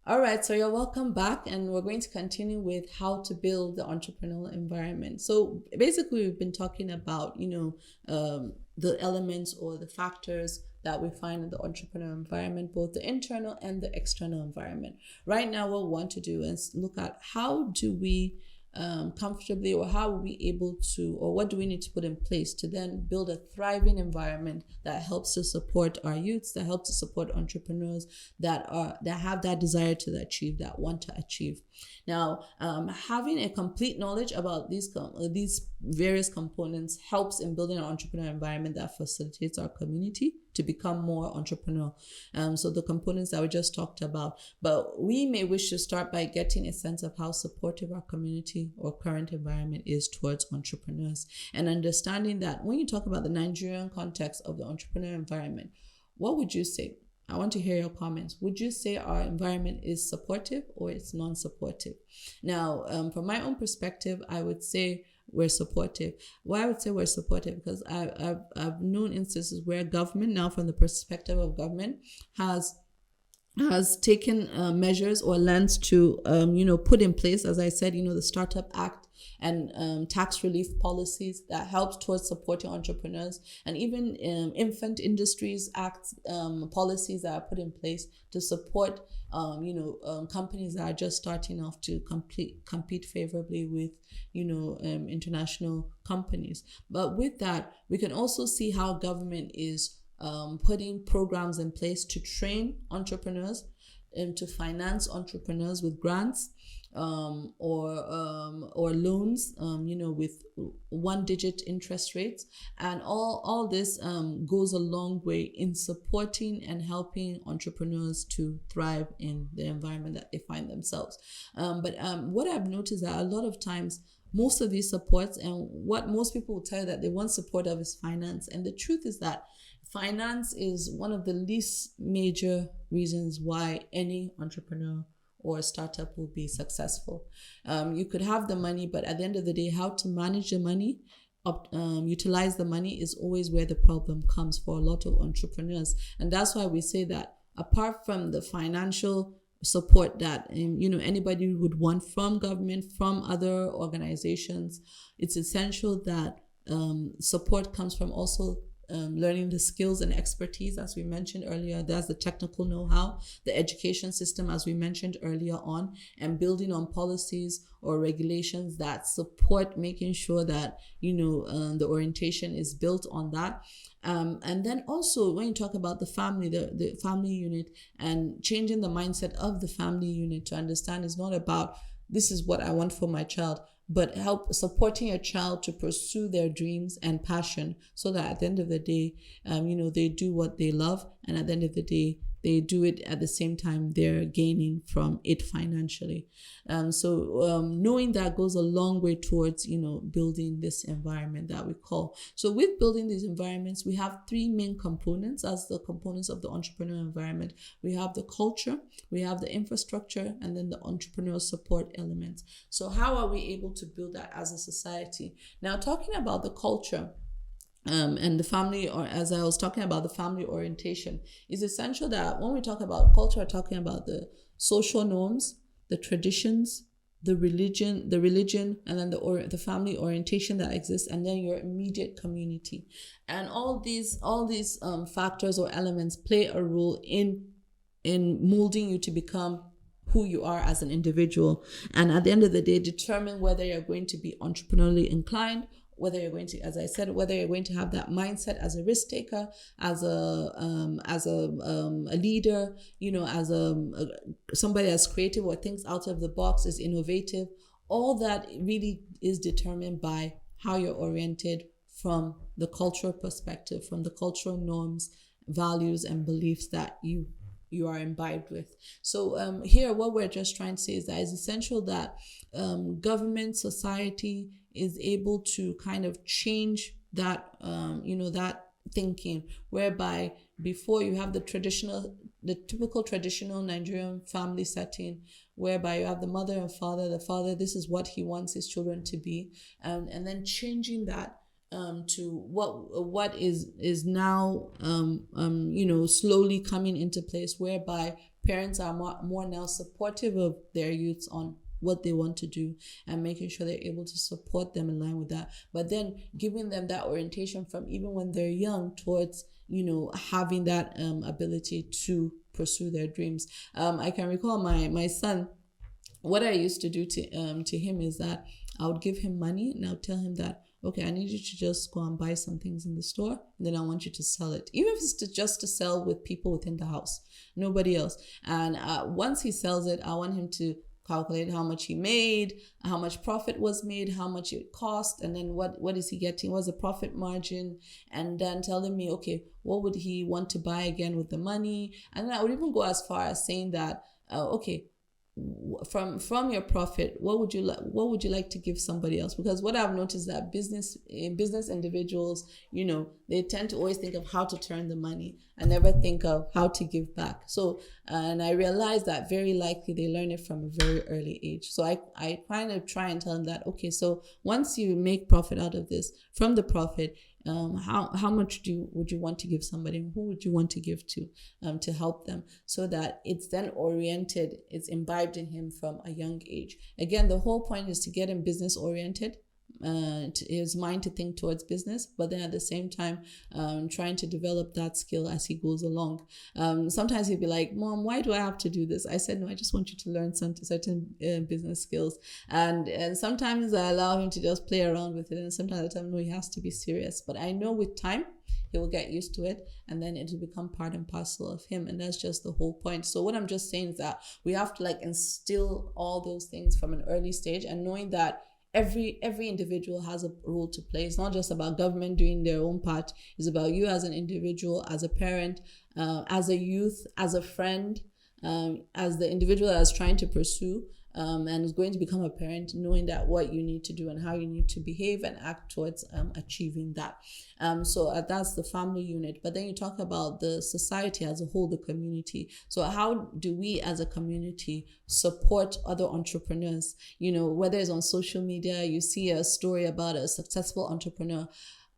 All right, so you're welcome back, and we're going to continue with how to build the entrepreneurial environment. So basically, we've been talking about, the elements or the factors that we find in the entrepreneurial environment, both the internal and the external environment. Right now, what we want to do is look at how do we comfortably, or how are we able to, or what do we need to put in place to then build a thriving environment that helps to support our youths, that helps to support entrepreneurs that have that desire to achieve, that want to achieve. Now, having a complete knowledge about these various components helps in building an entrepreneurial environment that facilitates our community to become more entrepreneurial. So the components that we just talked about, but we may wish to start by getting a sense of how supportive our community or current environment is towards entrepreneurs, and understanding that when you talk about the Nigerian context of the entrepreneurial environment, what would you say? I want to hear your comments. Would you say our environment is supportive or it's non-supportive? Now, from my own perspective, I would say we're supportive. Why I would say we're supportive? Because I've known instances where government, now from the perspective of government, has taken measures or lens to put in place, as I said, the Startup Act and tax relief policies that helps towards supporting entrepreneurs, and even infant industries act policies that are put in place to support companies that are just starting off to compete favorably with international companies. But with that, we can also see how government is putting programs in place to train entrepreneurs and to finance entrepreneurs with grants or loans, with 1-digit interest rates. And all this goes a long way in supporting and helping entrepreneurs to thrive in the environment that they find themselves. But what I've noticed that a lot of times, most of these supports, and what most people will tell you that they want support of, is finance. And the truth is that finance is one of the least major reasons why any entrepreneur or startup will be successful. You could have the money, but at the end of the day, how to manage the money, utilize the money, is always where the problem comes for a lot of entrepreneurs. And that's why we say that apart from the financial support that anybody would want from government, from other organizations, it's essential that support comes from also learning the skills and expertise, as we mentioned earlier. That's the technical know-how, the education system, as we mentioned earlier on, and building on policies or regulations that support making sure that the orientation is built on that. And then also, when you talk about the family, the family unit, and changing the mindset of the family unit to understand it's not about this is what I want for my child, but help supporting a child to pursue their dreams and passion, so that at the end of the day, they do what they love, and at the end of the day, they do it at the same time they're gaining from it financially. So knowing that goes a long way towards, building this environment that we call. So with building these environments, we have 3 main components as the components of the entrepreneurial environment. We have the culture, we have the infrastructure, and then the entrepreneurial support elements. So how are we able to build that as a society? Now, talking about the culture, and the family, or as I was talking about the family orientation, is essential that when we talk about culture, we're talking about the social norms, the traditions, the religion, and then the family orientation that exists, and then your immediate community. And all these factors or elements play a role in molding you to become who you are as an individual. And at the end of the day, determine whether you're going to be entrepreneurially inclined, whether you're going to, as I said, whether you're going to have that mindset as a risk taker, as a leader, as somebody that's creative or thinks out of the box, is innovative. All that really is determined by how you're oriented from the cultural perspective, from the cultural norms, values, and beliefs that you are imbibed with. So here, what we're just trying to say is that it's essential that government, society is able to kind of change that, that thinking, whereby before you have the typical traditional Nigerian family setting, whereby you have the mother and father. The father, this is what he wants his children to be, and then changing that to what is now slowly coming into place, whereby parents are more now supportive of their youths on what they want to do and making sure they're able to support them in line with that, but then giving them that orientation from even when they're young towards having that ability to pursue their dreams. I can recall my son, what I used to do to him is that I would give him money and I would tell him that, okay, I need you to just go and buy some things in the store, and then I want you to sell it, even if it's just to sell with people within the house, nobody else. And once he sells it, I want him to calculate how much he made, how much profit was made, how much it cost, and then what is he getting, what's the profit margin, and then telling me, okay, what would he want to buy again with the money. And then I would even go as far as saying that, okay, from your profit, what would you like to give somebody else? Because what I've noticed that business individuals, they tend to always think of how to turn the money and never think of how to give back. So, and I realized that very likely they learn it from a very early age. So I kind of try and tell them that, okay, so once you make profit out of this, from the profit, how much would you want to give somebody, and who would you want to give to help them, so that it's then oriented, it's imbibed in him from a young age. Again, the whole point is to get him business oriented, his mind to think towards business, but then at the same time trying to develop that skill as he goes along. Sometimes he'd be like, Mom, why do I have to do this? I said, no, I just want you to learn certain business skills, and sometimes I allow him to just play around with it, and sometimes I tell him, no, he has to be serious. But I know with time he will get used to it, and then it will become part and parcel of him, and that's just the whole point. So what I'm just saying is that we have to instill all those things from an early stage, and knowing that every individual has a role to play. It's not just about government doing their own part. It's about you as an individual, as a parent, as a youth, as a friend, as the individual that is trying to pursue and is going to become a parent, knowing that what you need to do and how you need to behave and act towards achieving that. So that's the family unit. But then you talk about the society as a whole, the community. So how do we as a community support other entrepreneurs? Whether it's on social media, you see a story about a successful entrepreneur,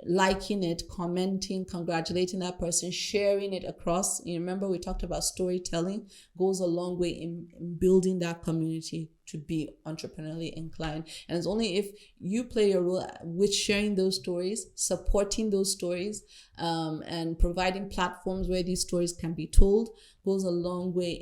liking it, commenting, congratulating that person, sharing it across. Remember we talked about storytelling goes a long way in building that community to be entrepreneurially inclined. And it's only if you play your role with sharing those stories, supporting those stories, and providing platforms where these stories can be told, goes a long way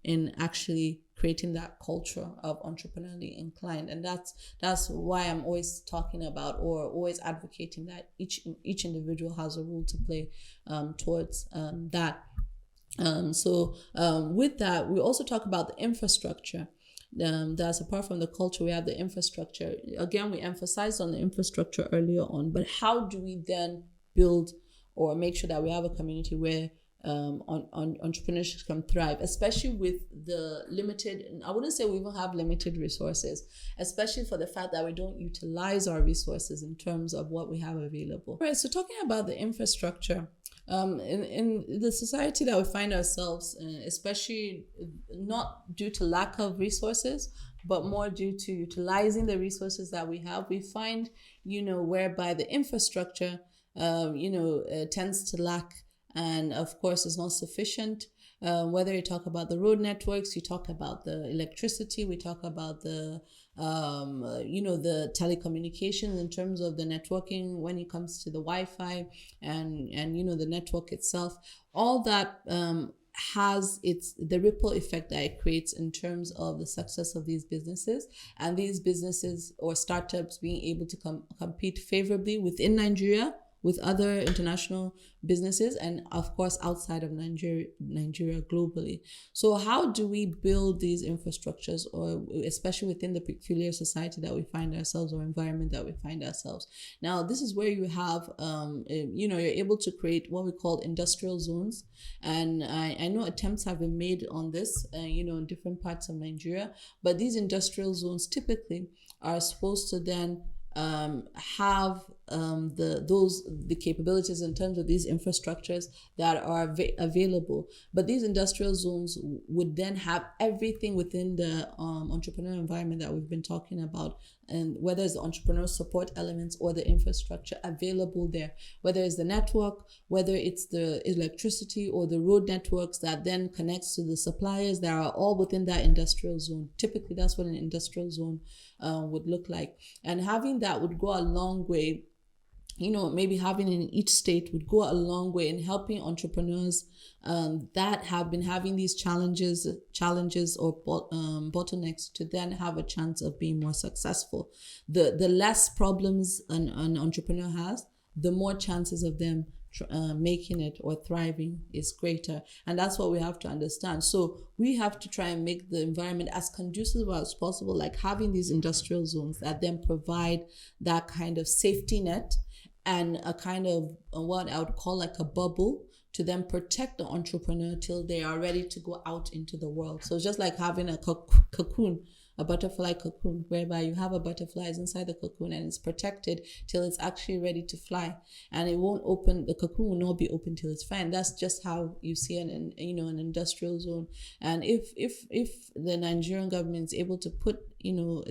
in actually creating that culture of entrepreneurially inclined. And that's why I'm always talking about, or always advocating, that each individual has a role to play towards that. With that, we also talk about the infrastructure. That's apart from the culture, we have the infrastructure. Again, we emphasized on the infrastructure earlier on, but how do we then build or make sure that we have a community where entrepreneurship can thrive, especially with the limited, I wouldn't say we even have limited resources, especially for the fact that we don't utilize our resources in terms of what we have available. Right, so talking about the infrastructure, in the society that we find ourselves in, especially not due to lack of resources, but more due to utilizing the resources that we have, we find, whereby the infrastructure, tends to lack, and of course is not sufficient. Whether you talk about the road networks, you talk about the electricity, we talk about the the telecommunications in terms of the networking when it comes to the Wi-Fi and the network itself, all that has the ripple effect that it creates in terms of the success of these businesses, and these businesses or startups being able to compete favorably within Nigeria with other international businesses, and of course outside of Nigeria globally. So how do we build these infrastructures, or especially within the peculiar society that we find ourselves, or environment that we find ourselves? Now, this is where you have, you're able to create what we call industrial zones. And I know attempts have been made on this, in different parts of Nigeria, but these industrial zones typically are supposed to then have the capabilities in terms of these infrastructures that are available. But these industrial zones would then have everything within the entrepreneurial environment that we've been talking about, and whether it's the entrepreneurial support elements or the infrastructure available there, whether it's the network, whether it's the electricity or the road networks that then connects to the suppliers that are all within that industrial zone. Typically, that's what an industrial zone would look like. And having that would go a long way. Maybe having in each state would go a long way in helping entrepreneurs that have been having these challenges or bottlenecks to then have a chance of being more successful. The less problems an entrepreneur has, the more chances of them making it or thriving is greater. And that's what we have to understand. So we have to try and make the environment as conducive as possible, like having these industrial zones that then provide that kind of safety net and a kind of what I would call like a bubble to then protect the entrepreneur till they are ready to go out into the world. So it's just like having a cocoon, a butterfly cocoon, whereby you have a butterfly inside the cocoon and it's protected till it's actually ready to fly, and it won't open. The cocoon will not be open till it's fine. That's just how you see an industrial zone. And if the Nigerian government is able to put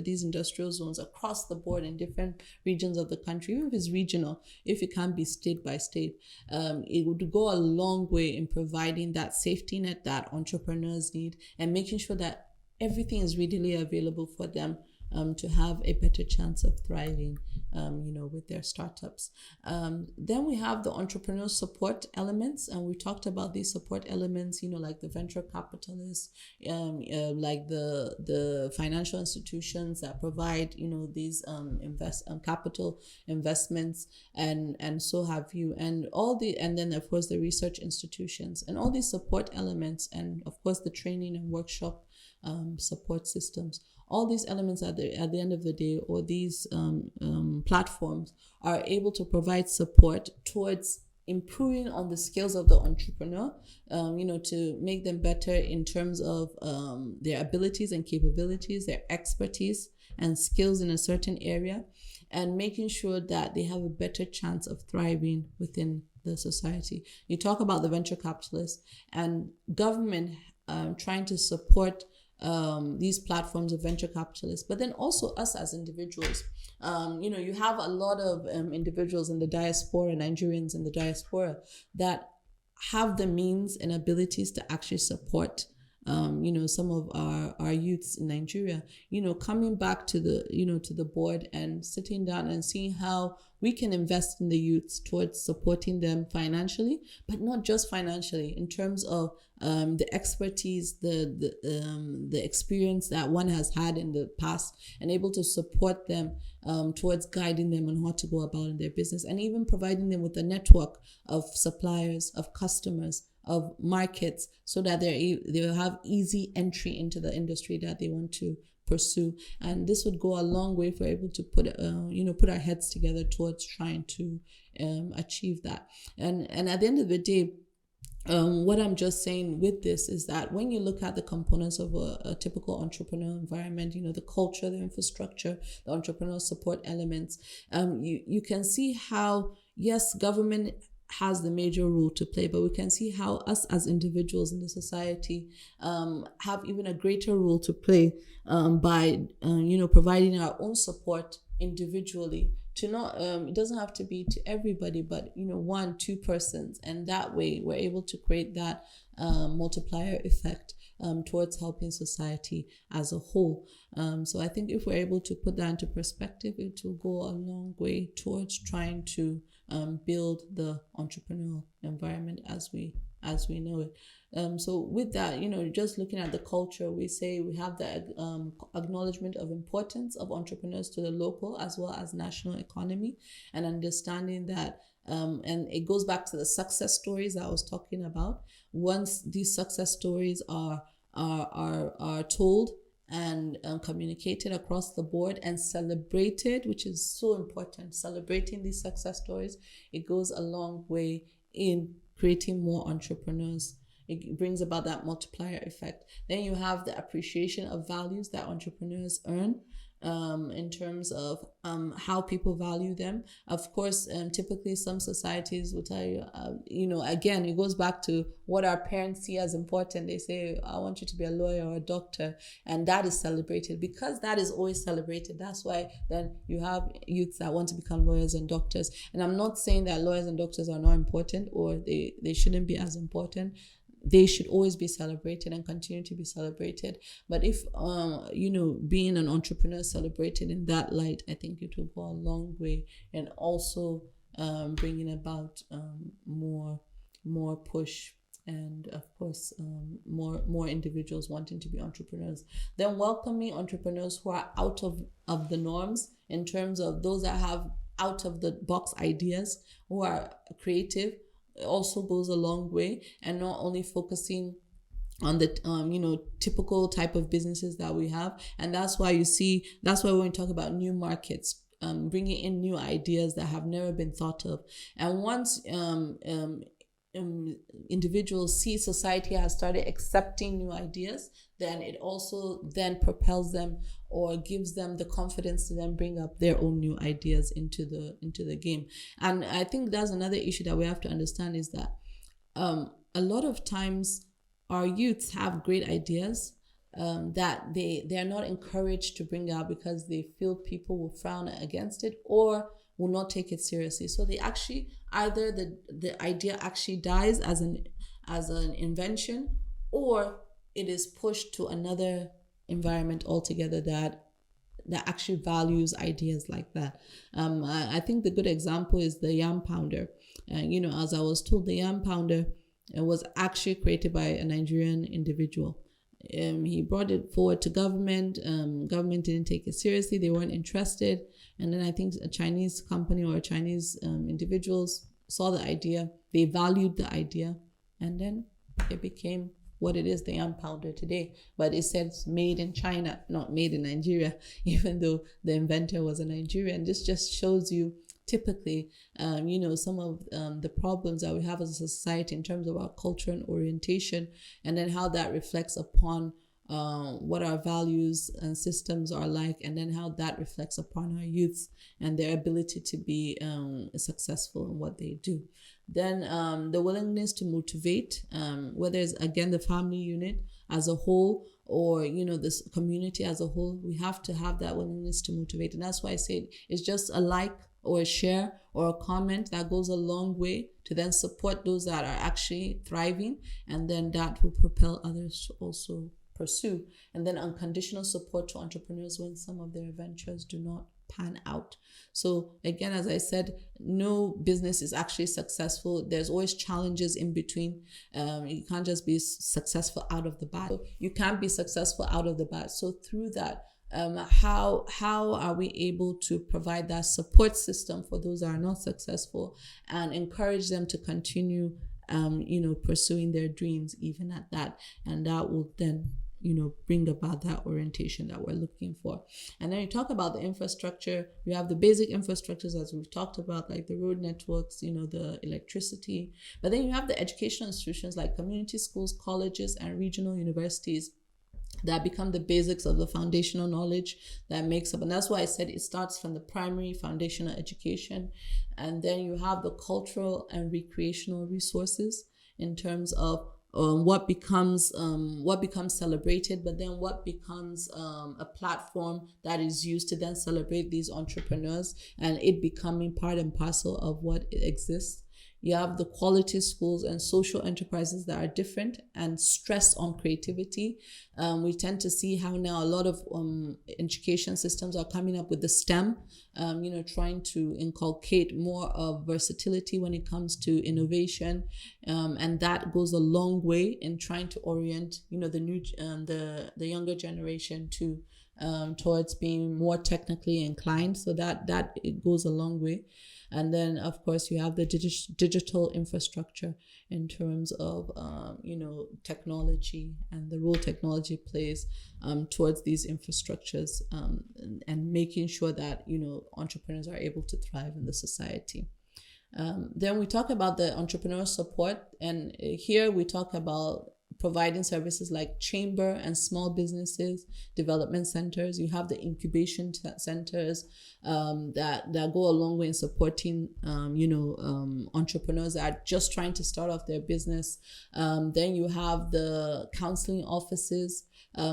these industrial zones across the board in different regions of the country, even if it's regional, if it can be state by state, it would go a long way in providing that safety net that entrepreneurs need and making sure that everything is readily available for them to have a better chance of thriving, with their startups. Then we have the entrepreneurial support elements, and we talked about these support elements, like the venture capitalists, like the financial institutions that provide, these capital investments, and so have you, and then of course the research institutions, and all these support elements, and of course the training and workshop support systems. All these elements at the end of the day, or these platforms, are able to provide support towards improving on the skills of the entrepreneur, to make them better in terms of their abilities and capabilities, their expertise and skills in a certain area, and making sure that they have a better chance of thriving within the society. You talk about the venture capitalists and government trying to support these platforms of venture capitalists, but then also us as individuals. You have a lot of individuals in the diaspora, Nigerians in the diaspora, that have the means and abilities to actually support some of our youths in Nigeria, coming back to the board and sitting down and seeing how we can invest in the youths towards supporting them financially, but not just financially, in terms of the expertise, the experience that one has had in the past, and able to support them towards guiding them on how to go about in their business, and even providing them with a network of suppliers, of customers, of markets, so that they'll have easy entry into the industry that they want to pursue. And this would go a long way if we're able to put our heads together towards trying to achieve that. And at the end of the day, what I'm just saying with this is that when you look at the components of a typical entrepreneurial environment, the culture, the infrastructure, the entrepreneurial support elements, you can see how, yes, government has the major role to play, but we can see how us as individuals in the society have even a greater role to play by providing our own support individually to not it doesn't have to be to everybody, but 1-2 persons, and that way we're able to create that multiplier effect towards helping society as a whole. So I think if we're able to put that into perspective, it will go a long way towards trying to build the entrepreneurial environment as we know it. So with that, just looking at the culture, we say we have the acknowledgement of importance of entrepreneurs to the local as well as national economy, and understanding that and it goes back to the success stories that I was talking about. Once these success stories are told and communicated across the board and celebrated, which is so important, celebrating these success stories, it goes a long way in creating more entrepreneurs. It brings about that multiplier effect. Then you have the appreciation of values that entrepreneurs earn, in terms of how people value them. Of course, typically some societies will tell you, again, it goes back to what our parents see as important. They say, I want you to be a lawyer or a doctor, and that is celebrated. Because that is always celebrated, that's why then you have youths that want to become lawyers and doctors. And I'm not saying that lawyers and doctors are not important, or they shouldn't be as important. They should always be celebrated and continue to be celebrated. But if being an entrepreneur is celebrated in that light, I think it will go a long way, and also bringing about more push, and of course more individuals wanting to be entrepreneurs. Then welcoming entrepreneurs who are out of the norms, in terms of those that have out of the box ideas, who are creative, also goes a long way, and not only focusing on the typical type of businesses that we have. And that's why when we talk about new markets, bringing in new ideas that have never been thought of. And once individuals see society has started accepting new ideas, then it also then propels them, or gives them the confidence to then bring up their own new ideas into the game. And I think that's another issue that we have to understand, is that a lot of times our youths have great ideas that they are not encouraged to bring out, because they feel people will frown against it or will not take it seriously. So they actually, either the idea actually dies as an invention, or it is pushed to another environment altogether that actually values ideas like that. I think the good example is the yam pounder. As I was told, the yam pounder was actually created by a Nigerian individual. He brought it forward to government. Government didn't take it seriously. They weren't interested. And then I think a Chinese company or Chinese individuals saw the idea. They valued the idea. And then it became what it is, the yam pounder today. But it says made in China, not made in Nigeria, even though the inventor was a Nigerian. This just shows you typically, some of the problems that we have as a society in terms of our culture and orientation, and then how that reflects upon what our values and systems are like, and then how that reflects upon our youths and their ability to be successful in what they do. Then the willingness to motivate, whether it's, again, the family unit as a whole, or this community as a whole, we have to have that willingness to motivate. And that's why I say it's just a like or a share or a comment that goes a long way to then support those that are actually thriving, and then that will propel others to also pursue. And then unconditional support to entrepreneurs when some of their ventures do not pan out. So again, as I said, no business is actually successful. There's always challenges in between. You can't just be successful out of the bat. You can't be successful out of the bat. So through that, how are we able to provide that support system for those that are not successful, and encourage them to continue pursuing their dreams even at that, and that will then bring about that orientation that we're looking for. And then you talk about the infrastructure. You have the basic infrastructures, as we've talked about, like the road networks, the electricity. But then you have the educational institutions like community schools, colleges, and regional universities that become the basics of the foundational knowledge that makes up. And that's why I said it starts from the primary foundational education. And then you have the cultural and recreational resources in terms of what becomes celebrated, but then what becomes a platform that is used to then celebrate these entrepreneurs, and it becoming part and parcel of what exists. You have the quality schools and social enterprises that are different and stress on creativity. We tend to see how now a lot of education systems are coming up with the STEM, trying to inculcate more of versatility when it comes to innovation. And that goes a long way in trying to orient, the younger generation to towards being more technically inclined. So that it goes a long way. And then, of course, you have the digital infrastructure in terms of, technology and the role technology plays towards these infrastructures, and making sure that, entrepreneurs are able to thrive in the society. Then we talk about the entrepreneurial support. And here we talk about providing services like chamber and small businesses development centers. You have the incubation centers that go a long way in supporting entrepreneurs that are just trying to start off their business. Then you have the counseling offices.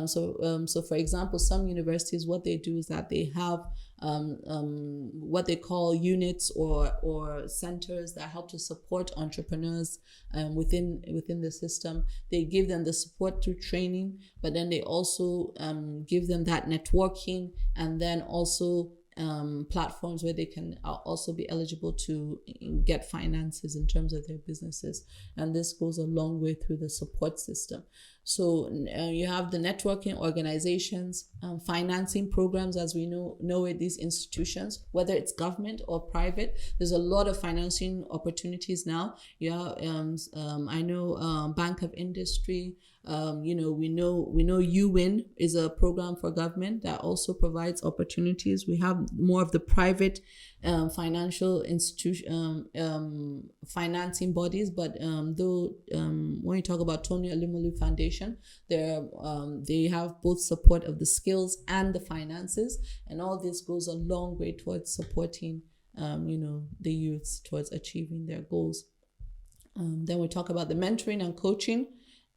So for example, some universities, what they do is that they have what they call units or centers that help to support entrepreneurs within the system. They give them the support through training, but then they also give them that networking, and then also platforms where they can also be eligible to get finances in terms of their businesses. And this goes a long way through the support system. So you have the networking organizations, financing programs, as we know it, these institutions, whether it's government or private. There's a lot of financing opportunities now. Yeah, I know Bank of Industry. We know UWIN is a program for government that also provides opportunities. We have more of the private financial institution financing bodies, but when you talk about Tony Alimolu Foundation, they have both support of the skills and the finances, and all this goes a long way towards supporting the youths towards achieving their goals. Then we talk about the mentoring and coaching,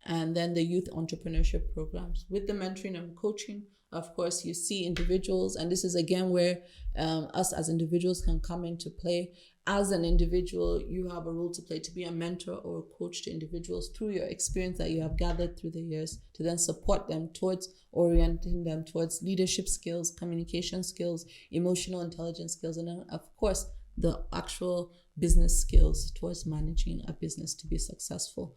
and then the youth entrepreneurship programs. With the mentoring and coaching, of course, you see individuals, and this is again where us as individuals can come into play. As an individual, you have a role to play to be a mentor or a coach to individuals through your experience that you have gathered through the years, to then support them towards orienting them towards leadership skills, communication skills, emotional intelligence skills, and then, of course, the actual business skills towards managing a business to be successful.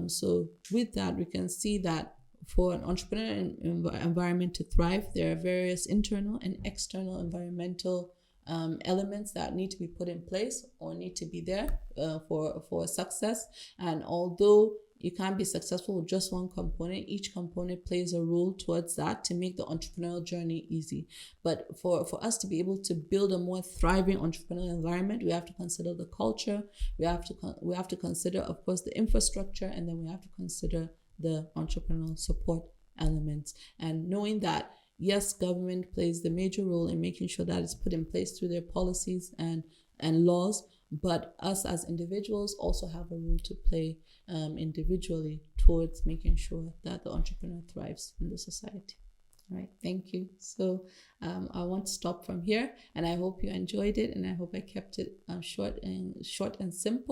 So with that, we can see that for an entrepreneurial environment to thrive, there are various internal and external environmental elements that need to be put in place or need to be there for success. And although you can't be successful with just one component, each component plays a role towards that to make the entrepreneurial journey easy. But for us to be able to build a more thriving entrepreneurial environment, we have to consider the culture, we have to consider, of course, the infrastructure, and then we have to consider the entrepreneurial support elements. And knowing that, yes, government plays the major role in making sure that it's put in place through their policies and laws, but us as individuals also have a role to play individually towards making sure that the entrepreneur thrives in the society. All right, thank you. So I want to stop from here, and I hope you enjoyed it, and I hope I kept it short and simple.